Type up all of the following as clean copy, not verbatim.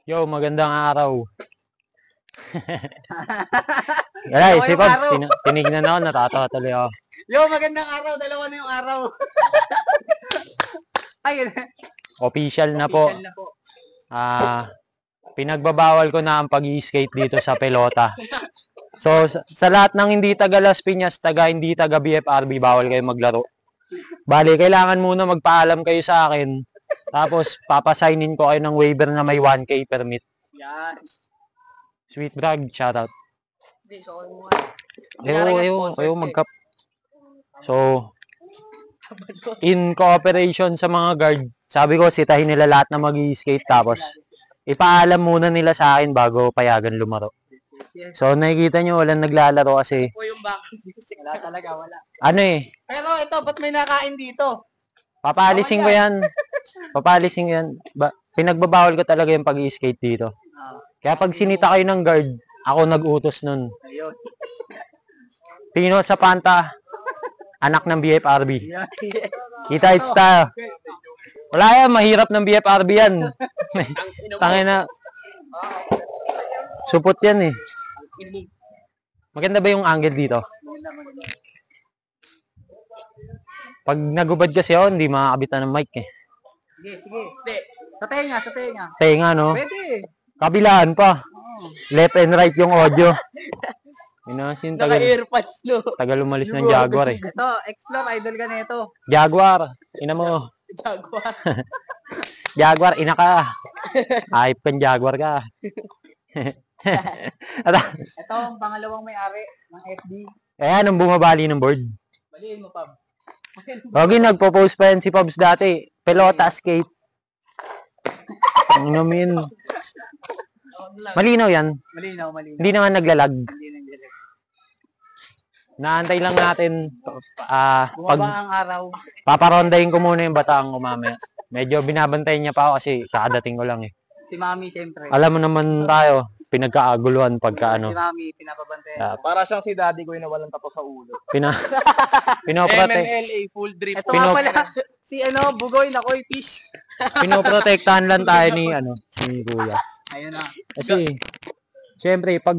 Yo, magandang araw. Galay, si Pops, tinignan ako, natatawa tuloy ako. Yo, magandang araw, dalawa na yung araw. Ay, Official na po. Pinagbabawal ko na ang pag-i-skate dito sa pelota. So, sa lahat ng hindi taga Las Piñas, hindi taga BFRB, bawal kayo maglaro. Bali, kailangan muna magpaalam kayo sa akin. Tapos, papasignin ko kayo ng waiver na may 1K permit. yan. Sweet Brag, shoutout. Hindi, so mo. Ayaw magkap. So, in cooperation sa mga guard, sabi ko, sitahin nila lahat na mag-i-skate. Tapos, ipaalam muna nila sa akin bago payagan lumaro. So, nakikita nyo, walang naglalaro kasi. O yung background music. Wala talaga, wala. Ano eh. Pero ito, ba't may nakain dito? Papalisin ko yan. Papalisin ko yan. Pinagbabawal ko talaga yung pag-i-skate dito. Kaya pag sinita kayo ng guard, ako nag-utos nun. Ayun. Pino sa Panta, anak ng BFRB. Kita it's tayo. Wala yan, mahirap ng BFRB yan. Tangin na. Supot yan eh. Maganda ba yung angle dito? Pag nagubad kasi ako, hindi makakabitan ng mic eh. Sige. Sa tenga. Tenga, no? Pwede. Kabilaan pa. Left and right yung audio. Inasin, Naka-earpads, no? tagal umalis ng Jaguar eh. Ito, explore, idol ka na ito. Jaguar, ina mo. Jaguar. Jaguar, ina ka. Hype kang Jaguar ka. Ito, ang pangalawang may-ari ng FB. Ayan, ang bumabali ng board. Baliin mo, Pab. Okay, nagpo-post pa yan si Pops dati. Pelota skate. Ang inumin. Malinaw yan. Malinaw. Hindi naman naglalag. Naantay lang natin. Bumaba ang araw. Paparondahin ko muna yung bataang umamaya. Medyo binabantayan niya pa ako kasi kakadating ko lang eh. Si Mami, siyempre. Alam mo naman tayo, pinagkaaguluhan pagka ano. Si Mami, pinapabantayan. Para siyang si daddy ko yung nawalan tapos sa ulo. Pinoprotect. MMLA, full drip. Ito nga pala, si Bugoy na Koy Fish. Pinoprotektahan lang tayo ni Kuya. Ayun na. Kasi, syempre, pag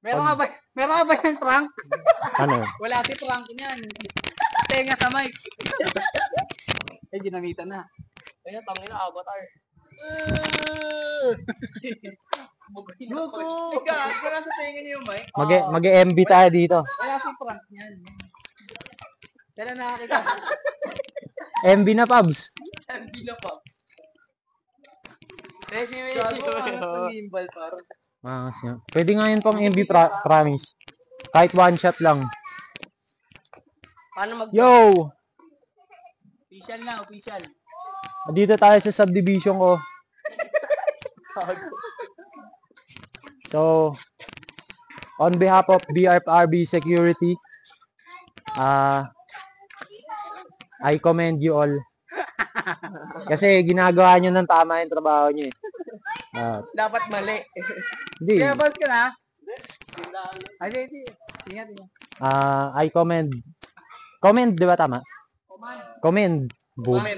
Meron nga ba yung Frank? ano, Wala si Frank niyan. Tenga sa mic. Ay, ginamitan na. Ayun, tangin na, avatar. Buko! Ika sa tenga niyo yung mic? mag-MB tayo dito. Wala si Frank niyan. Kailan nakakita? MB na, Pabs. Hindi na, Pops. Eh, si Gimbal, parang. Pwede nga yun pang MB promise. Kahit one shot lang. Paano Yo! Official na, official. Dito tayo sa subdivision ko. So, on behalf of BFRB Security, I commend you all. Kasi ginagawa nyo ng tama yung trabaho nyo eh. Dapat mali. Hindi. Kaya boss ka na? Ay, hindi. Ingat. I commend. Commend, di ba tama? Commend.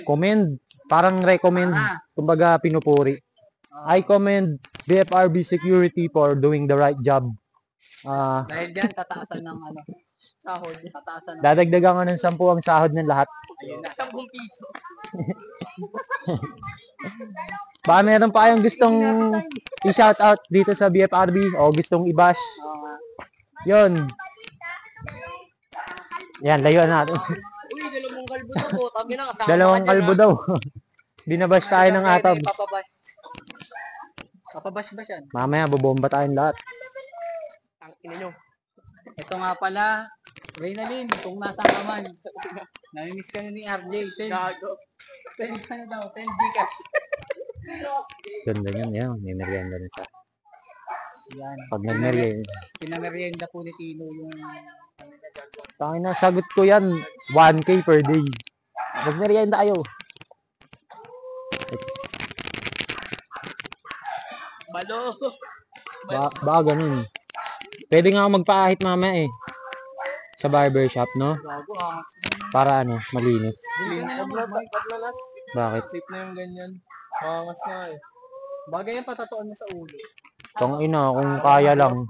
Commend. Parang recommend. Kumbaga pinupuri. I commend BFRB Security for doing the right job. Dahil dyan, tataasan ng sahod. Dadagdagan ko ng 10 ang sahod ng lahat. Ayun na. 10 piso. Baka meron pa kayong gustong i-shout out dito sa BFRB o gustong i-bash. Yun. Yan, layuan natin. Uy, dalawang kalbo daw po. Tagi na, kasama Dalawang kalbo daw. Binabash tayo ng atabs. Papabash ba siya? Mamaya, bubomba tayong lahat. Tangina nyo. Ito nga pala, Reynalyn, kung nasa ka man. Namimiss ka na ni RJ. Send ka na daw, 10 Gcash. Ganda yan, yan. May merienda na siya. Yan. Pag nag-merienda. Sinamerienda po ni Tino yung Tangin na, sagot ko yan. 1K per day. Mag-merienda kayo. Balo. Baka ganun. Pwede nga ako magpaahit mamaya eh. Sa barbershop, no? Bago Para malinis. Kablalas. Bakit? Safe na yung ganyan. Angas nga eh. Bagay yan patatuan mo sa ulo. Tong ina, kung kaya lang.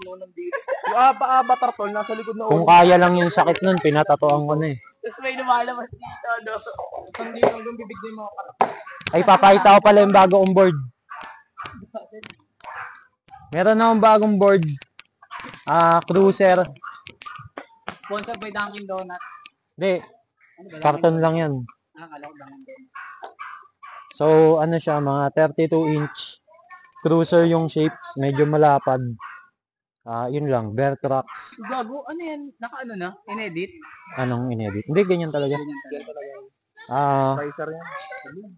Yung avatar tol, nasa likod na Kung ulo. kaya lang yung sakit nun, pinatatoan ko na eh. Tapos may lumalabas dito, no? Isang dito hanggang bibig din mo. Ay, papakita ko pala yung bagong board. Meron akong bagong board. Cruiser. Sponsored by Dunkin Donut. Hindi, Ano ba? karton lang yan. Kala ko Dunkin Donut. So, ano siya, mga 32-inch. Cruiser yung shape, medyo malapad. Yun lang, bear tracks. Gago, ano yan? Naka-ano na? In-edit? Anong inedit? Hindi, ganyan talaga. Riser yan.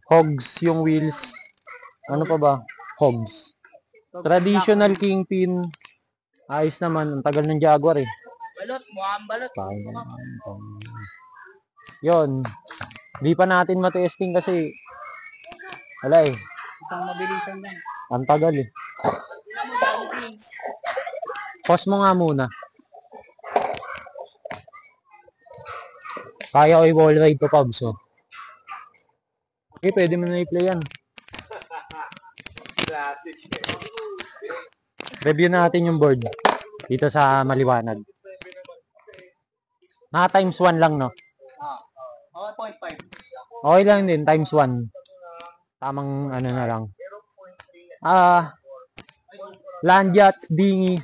Hogs yung wheels. Ano pa ba? Hogs. Traditional kingpin. Ayos naman. Ang tagal ng Jaguar eh. Balot, mukhang balot. Yun. Di pa natin matesting kasi wala eh. Isang mabilisan lang. Ang tagal eh. Pause mo nga muna. Kaya ko i-wall ride to, Pabs. Oh. Okay, pwede mo na i-play yan. Classic. Review natin yung board. Dito sa maliwanag. Mga times 1 lang, no? Oh, 0.5. Okay lang din, times 1. Tamang ano na lang. Land yachts, dinghy.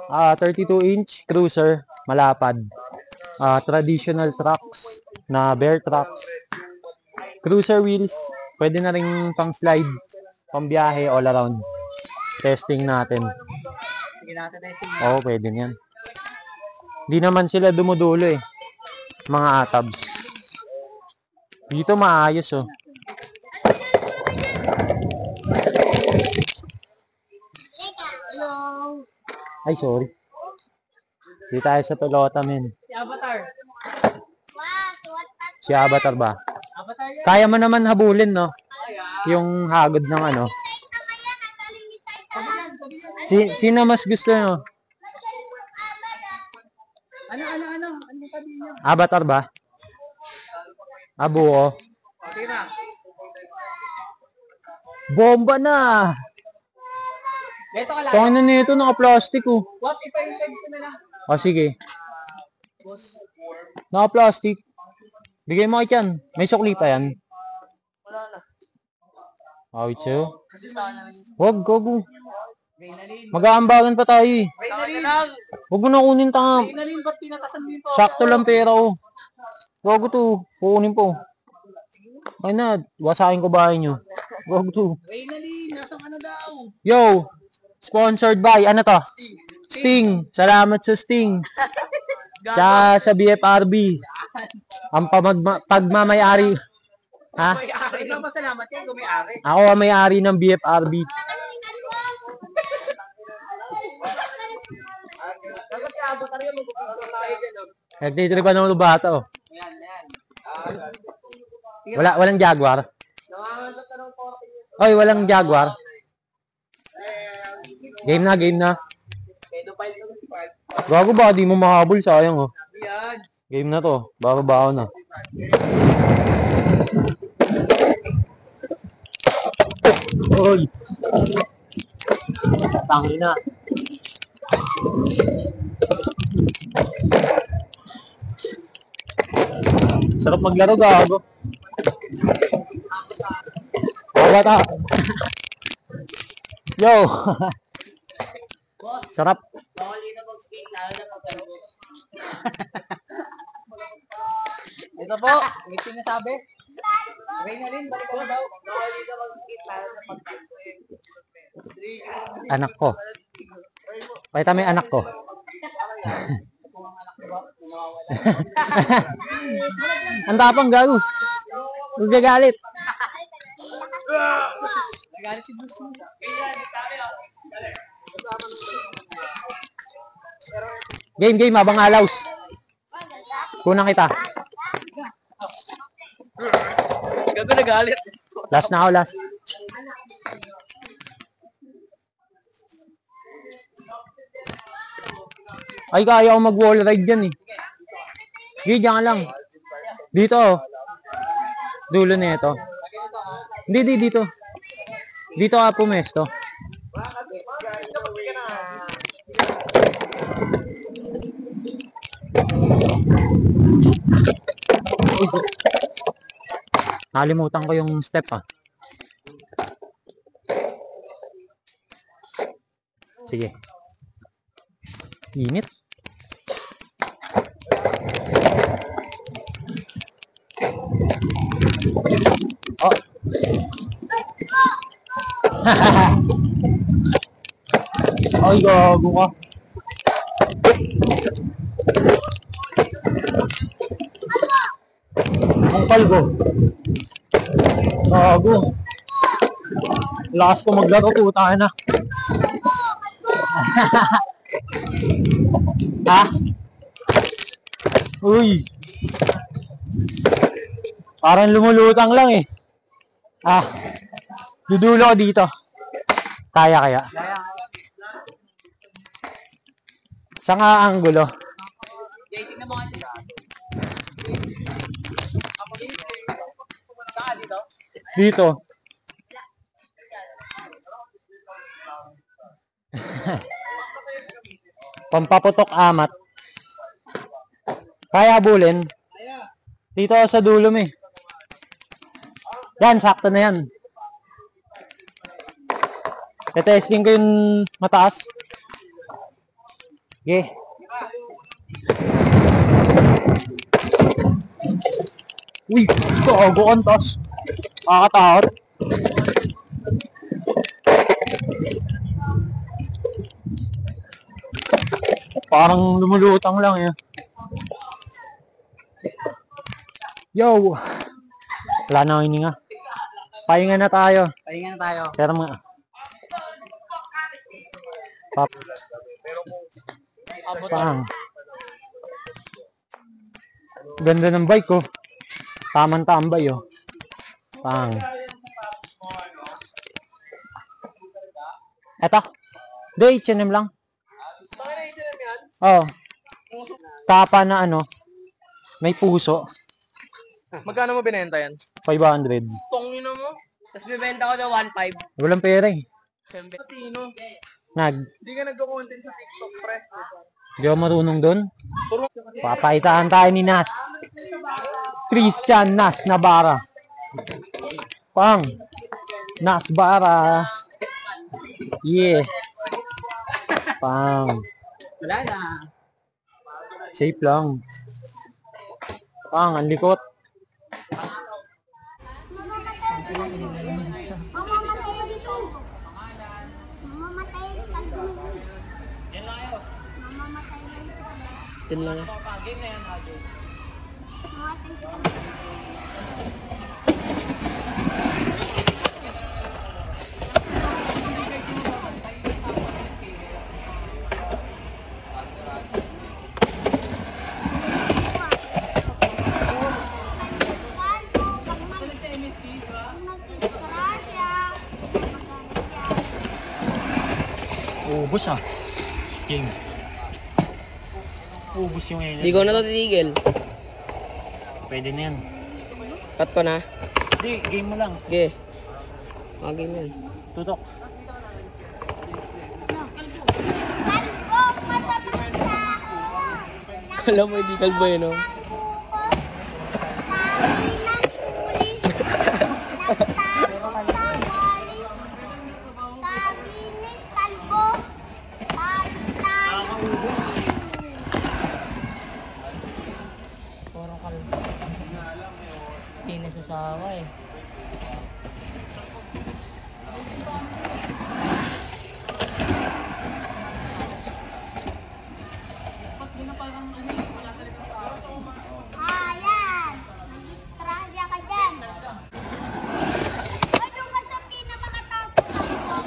32-inch cruiser, malapad. Traditional trucks na bear trucks. Cruiser wheels, pwede na rin pang slide, pang biyahe, all around. Testing natin. Sige natin testing. Oo, pwede yan. Di naman sila dumudulo eh. Mga atabs. Dito maayos oh. Hello! Ay, sorry. Di tayo sa Toyota, men. Si Avatar. Si Avatar ba? Avatar yan. Kaya mo naman habulin, no? Yung hagod ng ano. Sabi yan. Sino mas gusto, no? Ano? Ano sabi niyo? Avatar ba? Buo. Okay na. Bomba na! Beto ka lang. Tangin na nito, naka-plastic, oh. What if I send ko na lang? Sige. Boss. Naka-plastic. Bigay mo kay yan. May sukli pa yan. Wala na. Awit sa'yo. Kasi sana Wag, gago. Reynalyn. Mag-aambagan pa tayo, eh. Reynalyn lang. Huwag mo na kunin, tanga. Reynalyn, ba't tinatasan dito? Sakto lang pera, oh. Gago to. Kukunin po. Ay na, wasakin ko bahay nyo. Gago to. Reynalyn, nasaan ka na daw? Yo! Sponsored by, ano to? Sting. Salamat sa Sting. Sa BFRB. Ang pagmamayari. Ha? Ikaw ba salamat yan kung may ari? Ako ang may-ari ng BFRB. Tapos si Avatar yun, magpapagawa tayo dyan. Nagtitripan ng bata, oh. Yan. Walang Jaguar. Nangangalat ka ng 40 years. Oy, walang Jaguar. Game na. Pedophile ka si Bart. Gago ba? Di mo mahabol. Sayang, oh. Yan. Game na to. Bago na. Oy! Tangi na. Sarap maglaro, gago. Bata. Yo! Boss, Sarap. bawal dito mag-skate, lalo na pag-garo. Ito po, may sinasabi. Reynalyn, balik ko daw. Bawal dito mag-skate, lalo na pag-garo. Anak ko. Pakita mo yung anak ko. Ang tapang, gago. Huwag gagalit. Nagalit si Bruce. Game, abang alaws. Kunang kita. Gago nagalit. Last na ako, last. Ay, kaya ako mag-wall ride yan, eh. Sige, diyan ka lang. Dito, oh. Dulo na ito. Hindi, dito. Dito ka pumesto. Nakalimutan ko yung step ah. Sige. Init. Oh. Ay, gago ka. Ang kalbo. Gago. Lakas ko maglaro, puta na. Ha? Uy. Parang lumulutang lang eh. Ah. Dudulo ko dito. Kaya kaya? Saan nga anggulo? Jay, tingnan mo nga sila. Dito. Pampaputok amat. Kaya abulin. Dito ako sa dulo mo eh. Yan, sakto na yan. Tetesting ko yung mataas. Okay. Uy, gago ang taas. Nakakatakot. Parang lumulutang lang eh. Yo! Wala na akong hininga. Pahinga na tayo. Pahinga na tayo. Pero mga... Pap. Pang. Ganda ng bike ko. Tamang tambay oh. Pang. Eto. Hindi, H&M lang. Oh. Tapa na ano. May puso. Magkano mo binenta yan? 500. Tongino mo? Tapos bibenta ko na 1.5. Walang pera eh. Tino. Hindi ka nagko-content sa TikTok, pre. ako marunong doon. Papaitaan tayo ni Nas. Christian Nas Navarra. Pang. Nas Bara. Yeah. Pang. Wala na. Safe lang. Pang, ang likot. Mamamatay dito. Mamamatay sa dulo. Mamamatay lang sa dulo. Yun lang. Mamamatay sa dulo. Ubus ah. King. Ubus yung energy. Hindi ko na to titigil. Pwede na yan. Cut ko na. Hindi, game mo lang. Okay. Mga game yan. Tutok. Kalbong masamang tao. Alam mo, hindi kalbo yun, no? Sabi ng pulis. Nagtako sa walis. Sabi ni kalbo. Tayo. Puro kalbo. Hindi nasasawa eh. Ayan. Magitrahya ka dyan. Ano ka sa pinamakataas ng kalbo?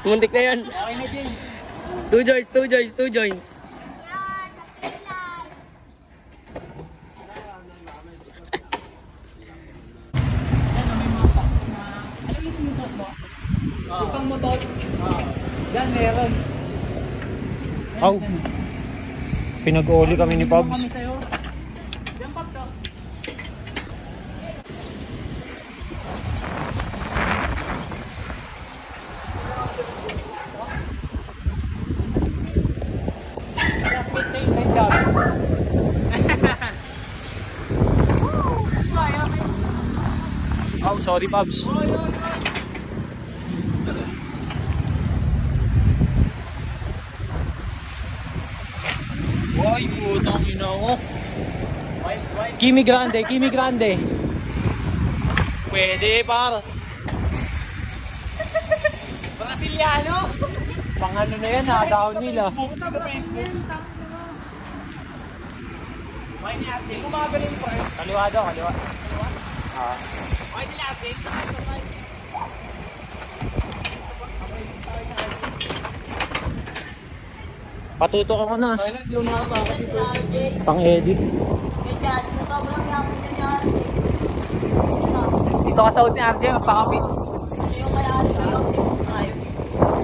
Muntik na yun. Two joints, two joints, two joints. Yan, napilay. buntot. Yan, meron. Aw. Pinag-oli kami ni Pops. Kami sa'yo. Yan, Pops, oh. Oh, sorry Pops. Ay, putang ina ko. Kimi Grande, Kimi Grande. Pwede, par. Brasiliano! Pang ano na yan, ha? Down nila. Why ni ate? Kumagaling pa eh. Kaliwa daw, kaliwa. Why ni ate? Patutok ako nas. Pang-edit. Dito ka sa out ni RJ, magpakapit.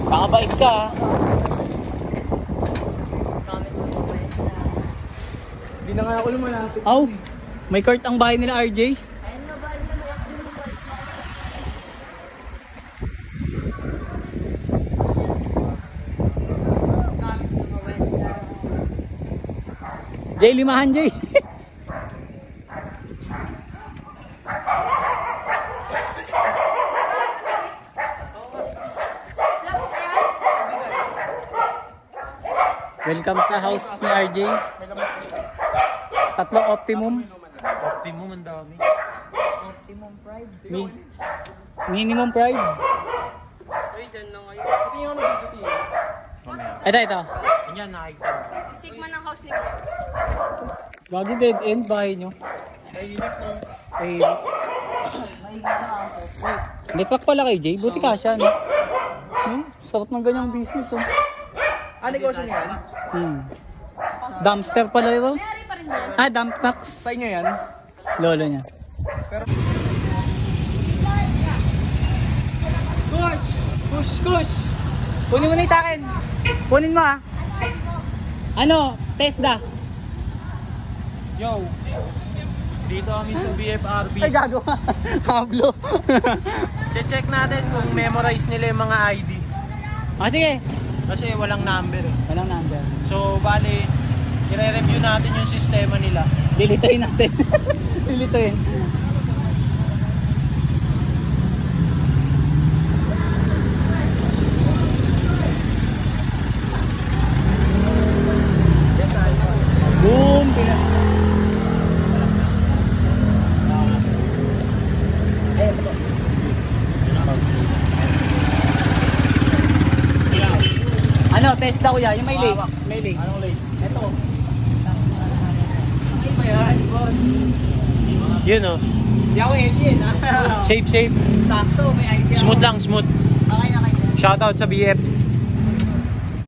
Pakabait ka, ha? Hindi na nga ako lumalapit. Aw, may court ang bahay nila RJ. Jay, limahan Jay. Welcome sa house ni RJ. Tatlong optimum. Optimum, ang dami. Minimum pride. Ay, dyan na ngayon. Pati yung nabibiti. Ito. Yan, nakikita. Sigma ng house ni Bagay dead end bahay nyo. Ay, Lipak pala kay Jay. Buti ka siya, no? Sarap ng ganyang business, oh. Ah, negosyo niya yan? Dumpster pala ito. Mayari pa rin yan. Dump box. Sa inyo yan? Lolo niya. Kush! Kunin mo na yung sa akin. Kunin mo, ah. Ano? Tesda. Yo! Dito kami sa BFRB. Ay, gago. Hablo. Check natin kung memorize nila yung mga ID. Sige. Kasi walang number eh. Walang number. So, bali, i-review natin yung sistema nila. Dilitoyin natin. Dilitoyin. Boom! Ano, test daw yan, yung may lace. May lace. Anong late? Ito. Yun oh. Di ako alien, ha? Safe. Sakto, may idea. Smooth lang, smooth. Okay na kayo. Shoutout sa BF.